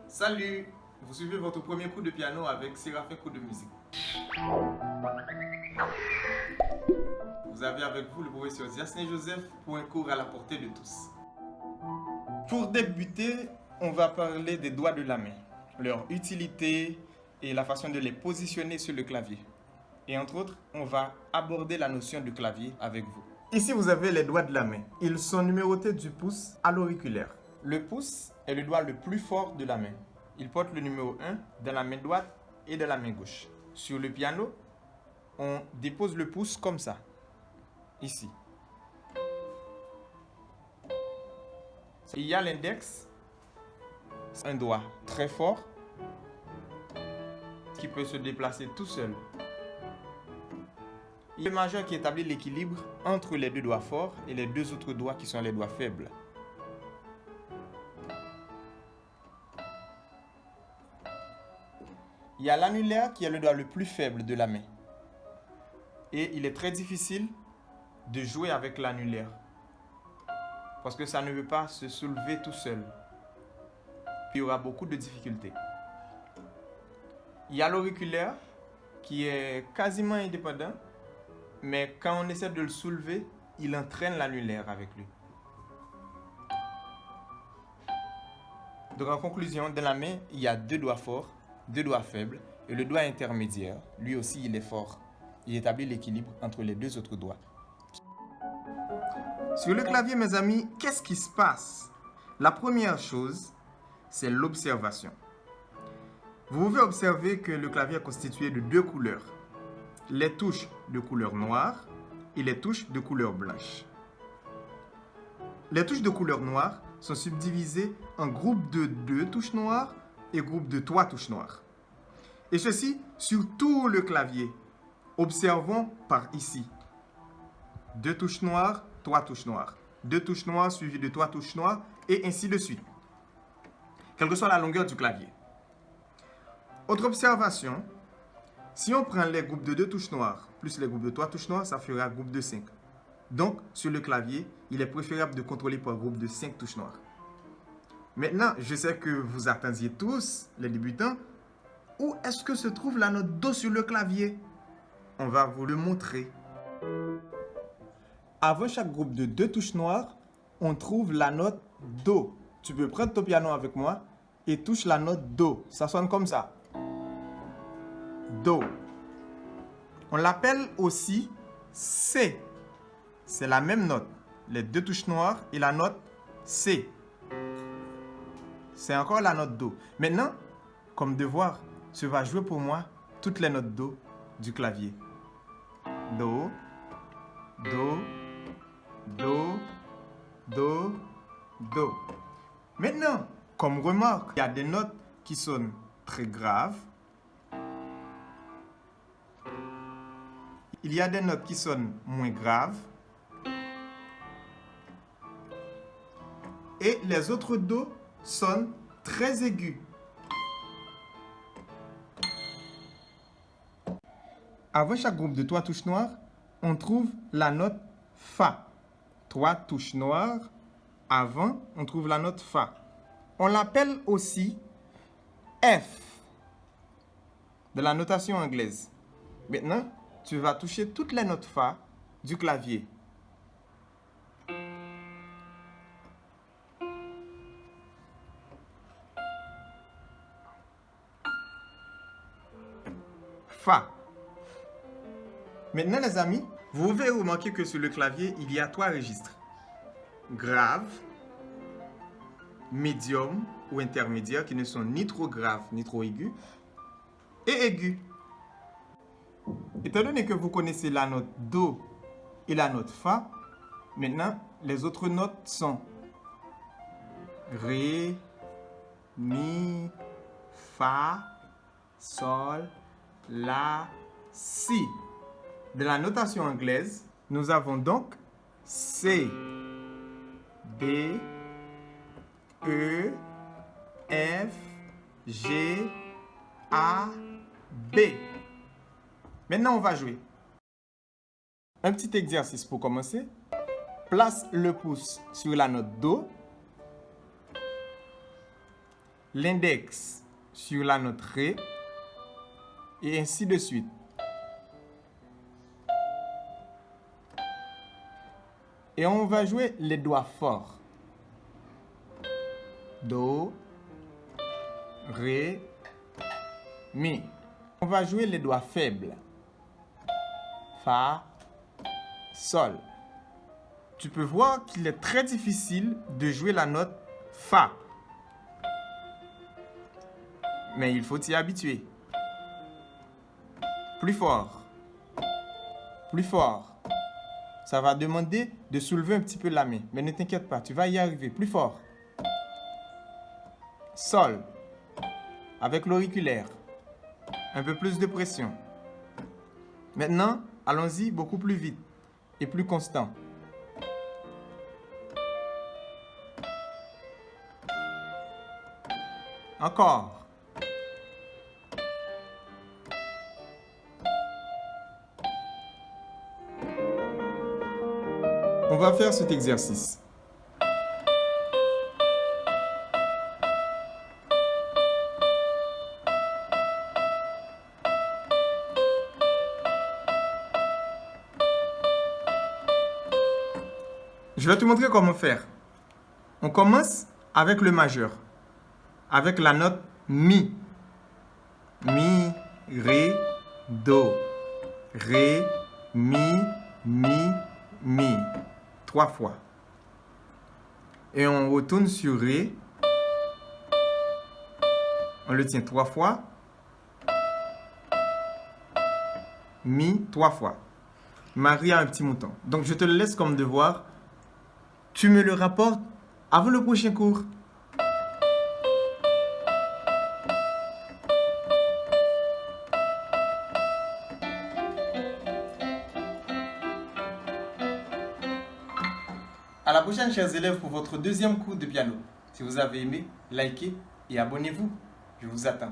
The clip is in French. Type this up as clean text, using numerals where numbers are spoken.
Salut! Vous suivez votre premier cours de piano avec Séraphin Cours de musique. Vous avez avec vous le professeur Yasne Joseph pour un cours à la portée de tous. Pour débuter, on va parler des doigts de la main, leur utilité et la façon de les positionner sur le clavier. Et entre autres, on va aborder la notion de clavier avec vous. Ici, vous avez les doigts de la main. Ils sont numérotés du pouce à l'auriculaire. Le pouce est le doigt le plus fort de la main. Il porte le numéro 1 dans la main droite et dans la main gauche. Sur le piano, on dépose le pouce comme ça, ici. Il y a l'index, un doigt très fort qui peut se déplacer tout seul. Il y a le majeur qui établit l'équilibre entre les deux doigts forts et les deux autres doigts qui sont les doigts faibles. Il y a l'annulaire qui est le doigt le plus faible de la main. Et il est très difficile de jouer avec l'annulaire parce que ça ne veut pas se soulever tout seul. Puis il y aura beaucoup de difficultés. Il y a l'auriculaire qui est quasiment indépendant, mais quand on essaie de le soulever, il entraîne l'annulaire avec lui. Donc en conclusion, dans la main, il y a deux doigts forts, deux doigts faibles, et le doigt intermédiaire, lui aussi, il est fort. Il établit l'équilibre entre les deux autres doigts. Sur le clavier, mes amis, qu'est-ce qui se passe? La première chose, c'est l'observation. Vous pouvez observer que le clavier est constitué de deux couleurs. Les touches de couleur noire et les touches de couleur blanche. Les touches de couleur noire sont subdivisées en groupes de 2 touches noires et groupes de 3 touches noires. Et ceci sur tout le clavier. Observons par ici. 2 touches noires, 3 touches noires. 2 touches noires suivies de 3 touches noires et ainsi de suite. Quelle que soit la longueur du clavier. Autre observation, si on prend les groupes de 2 touches noires plus les groupes de 3 touches noires, ça fera un groupe de 5. Donc, sur le clavier, il est préférable de contrôler par groupe de 5 touches noires. Maintenant, je sais que vous attendiez tous, les débutants, où est-ce que se trouve la note Do sur le clavier? On va vous le montrer. Avant chaque groupe de 2 touches noires, on trouve la note Do. Tu peux prendre ton piano avec moi et touche la note Do. Ça sonne comme ça. Do. On l'appelle aussi C. C'est la même note. Les 2 touches noires et la note C. C'est encore la note Do. Maintenant, comme devoir, tu vas jouer pour moi toutes les notes Do du clavier. Do, Do, Do, Do, Do. Maintenant, comme remarque, il y a des notes qui sonnent très graves. Il y a des notes qui sonnent moins graves. Et les autres Do sonnent très aigus. Avant chaque groupe de 3 touches noires, on trouve la note Fa. 3 touches noires. Avant, on trouve la note Fa. On l'appelle aussi F de la notation anglaise. Maintenant, tu vas toucher toutes les notes Fa du clavier. Fa. Maintenant, les amis, vous pouvez remarquer que sur le clavier, il y a 3 registres. Grave, médium ou intermédiaire, qui ne sont ni trop graves ni trop aigus, et aigus. Étant donné que vous connaissez la note Do et la note Fa, maintenant, les autres notes sont Ré, Mi, Fa, Sol, La, Si. De la notation anglaise, nous avons donc C, D, E, F, G, A, B. Maintenant, on va jouer. Un petit exercice pour commencer. Place le pouce sur la note Do l'index sur la note Ré et ainsi de suite. Et on va jouer les doigts forts. Do, Ré, Mi. On va jouer les doigts faibles. Fa, Sol. Tu peux voir qu'il est très difficile de jouer la note Fa. Mais il faut t'y habituer. Plus fort. Plus fort. Ça va demander de soulever un petit peu la main. Mais ne t'inquiète pas, tu vas y arriver. Plus fort. Sol. Avec l'auriculaire. Un peu plus de pression. Maintenant, allons-y beaucoup plus vite et plus constant. Encore. On va faire cet exercice. Je vais te montrer comment faire. On commence avec le majeur, avec la note Mi. Mi, Ré, Do. Ré, Mi, Mi, Mi. 3 fois. Et on retourne sur Ré. On le tient 3 fois. Mi, 3 fois. Marie a un petit mouton. Donc je te le laisse comme devoir. Tu me le rapportes avant le prochain cours. À la prochaine, chers élèves, pour votre deuxième cours de piano. Si vous avez aimé, likez et abonnez-vous. Je vous attends.